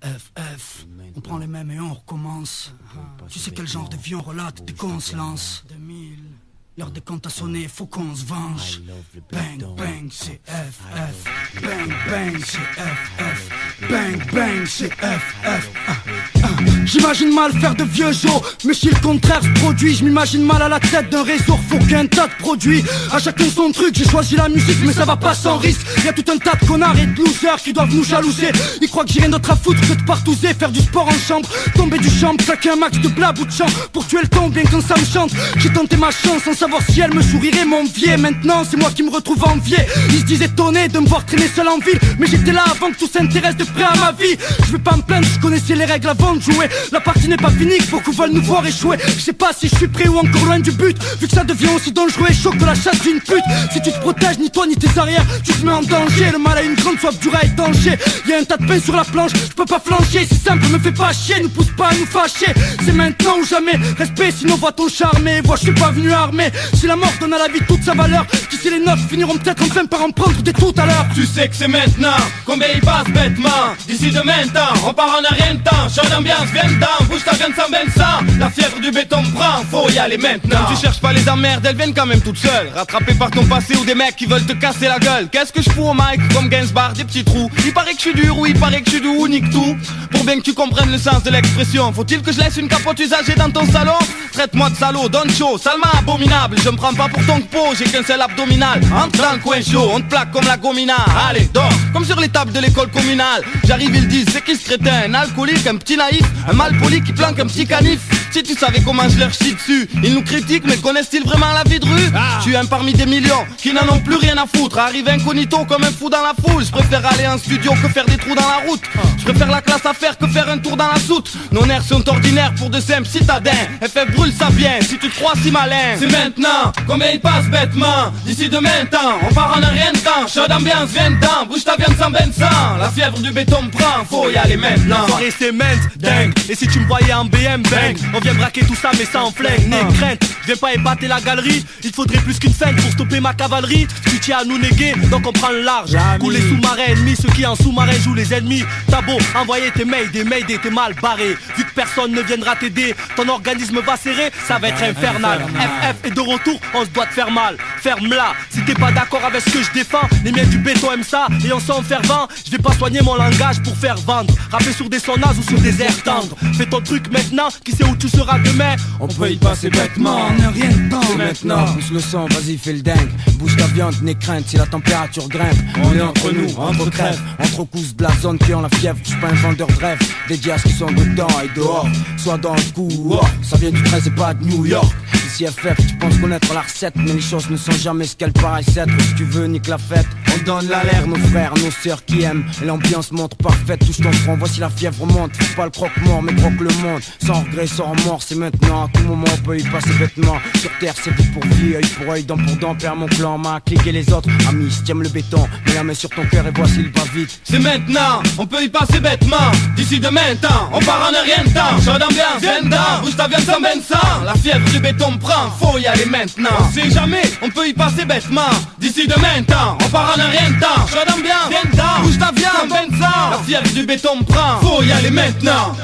FF, on prend les mêmes et on recommence. Tu sais quel genre de vie on relate dès qu'on se lance. 2000, l'heure des comptes a sonné, faut qu'on se venge. Bang bang c'est FF, bang bang c'est FF, bang bang c'est FF. J'imagine mal faire de vieux os, mais si le contraire se produit, je m'imagine mal à la tête d'un réseau, faut qu'un tas de produits. À chacun son truc, j'ai choisi la musique mais ça va pas sans risque. Y'a tout un tas de connards et de losers qui doivent nous jalouser. Ils croient que j'ai rien d'autre à foutre que de partouzer, faire du sport en chambre, tomber du champ, claquer un max de blab ou de chant pour tuer le temps bien quand ça me chante. J'ai tenté ma chance sans savoir si elle me sourirait mon vieux. Maintenant c'est moi qui me retrouve envié. Ils se disent étonnés de me voir traîner seul en ville, mais j'étais là avant que tout s'intéresse de près à ma vie. Je vais pas me plaindre, je connaissais les règles avant de jouer. La partie n'est pas finie, beaucoup veulent nous voir échouer. Je sais pas si je suis prêt ou encore loin du but, vu que ça devient aussi dangereux et chaud que la chasse d'une pute. Si tu te protèges, ni toi ni tes arrières, tu te mets en danger. Le mal a une grande soif dure à étancher. Y'a un tas de pain sur la planche, je peux pas flancher. C'est simple, me fais pas chier, nous pousse pas à nous fâcher. C'est maintenant ou jamais, respect sinon vois ton charmé. Vois je suis pas venu armé, si la mort donne à la vie toute sa valeur, qui sait les nôtres finiront peut-être enfin par en prendre des tout à l'heure. Tu sais que c'est maintenant, combien il passe bêtement. D'ici demain temps, on part en rien de temps. Chaud d'ambiance, viens dedans, bouge ta viande sans Vincent. La fièvre du béton me prend, faut y aller maintenant. Tu cherches pas les emmerdes, elles viennent quand même toutes seules. Rattrapées par ton passé ou des mecs qui veulent te casser la gueule. Qu'est-ce que je fous au mic, comme Gainsbourg, des petits trous. Il paraît que je suis dur ou il paraît que je suis doux, nique tout. Pour bien que tu comprennes le sens de l'expression, faut-il que je laisse une capote usagée dans ton salon? Traite-moi de salaud, donne chaud, salement abominable. Je me prends pas pour ton pot, j'ai qu'un seul abdominal. Entre dans le coin chaud, on te plaque comme la gomina. Allez, dors, comme sur les tables de l'école communale. J'arrive, ils disent, c'est qui ce crétin? Un alcoolique, un petit naïf, un mal poli qui planque un petit canif. Si tu savais comment je leur chie dessus. Ils nous critiquent mais connaissent-ils vraiment la vie de rue? Je suis un parmi des millions qui n'en ont plus rien à foutre. Arrive incognito comme un fou dans la foule. Je préfère aller en studio que faire des trous dans la route. Je préfère la classe à faire que faire un tour dans la soute. Nos nerfs sont ordinaires pour de simples citadins. FF brûle ça bien si tu te crois si malin. C'est maintenant, combien il passe bêtement. D'ici demain temps, on part en un rien de temps. Chaud d'ambiance, viens dedans, bouge ta viande sans Vincent. La fièvre du béton me prend, faut y aller maintenant. Soirée c'est ment, dingue. Et si tu me voyais en BM, bang. On vient braquer tout ça mais sans flingue, n'aie crainte. Je viens pas épater la galerie. Il faudrait plus qu'une feinte pour stopper ma cavalerie. Tu tiens à nous néguer, donc on prend le large. Couler sous-marin ennemi, ceux qui en sous-marin jouent les ennemis. T'as beau envoyer tes mayday, t'es mal barré. Vu que personne ne viendra t'aider, ton organisme va serrer, ça va être infernal. FF est de retour, on se doit te faire mal. Ferme-la, si t'es pas d'accord avec ce que je défends. Les miens du béton aiment ça et on s'en fervent. Je vais pas soigner mon langage pour faire vendre. Rapper sur des sonnages ou sur des airs tendres. Fais ton truc maintenant, qui sait où tu seras demain. On peut y passer bêtement, On n'a rien de temps. c'est maintenant. Pousse le sang, vas-y fais le dingue. Bouge ta viande, n'aie crainte si la température grimpe. On est entre nous, entre crèves. Entre cousses de la zone qui ont la fièvre. Je suis pas un vendeur de rêve. Dédié à ceux qui sont dedans et dehors. Soit dans le coup ou hors. Ça vient du 13 et pas de New York. Ici FF, tu penses connaître la recette, mais les choses ne sont jamais ce qu'elles paraissent être. Si tu veux, nique la fête. On donne l'alerte, nos frères, nos sœurs qui aiment. Et l'ambiance montre parfaite, touche ton front. Voici la fièvre monte. Fais pas le croque-mort, mais croque le monde. Sans regret, sans remords, c'est maintenant. À tout moment, on peut y passer bêtement. Sur terre, c'est vie pour vie, œil pour œil, dent pour dent. Père mon clan, m'a cliqué les autres. Amis, tiens le béton. Mets la main sur ton cœur et voici il va vite. C'est maintenant, on peut y passer bêtement. D'ici demain temps, on part en un rien de temps. Chaud d'ambiance, viens dedans, bouge ta viande sans Vincent. La fièvre du béton me prend, faut y aller maintenant. On sait jamais, on peut y passer bêtement. D'ici demain temps, on part en un rien de temps. Chaud d'ambiance, viens dedans, bouge ta viande sans Vincent. La fièvre du béton me prend, faut y aller maintenant.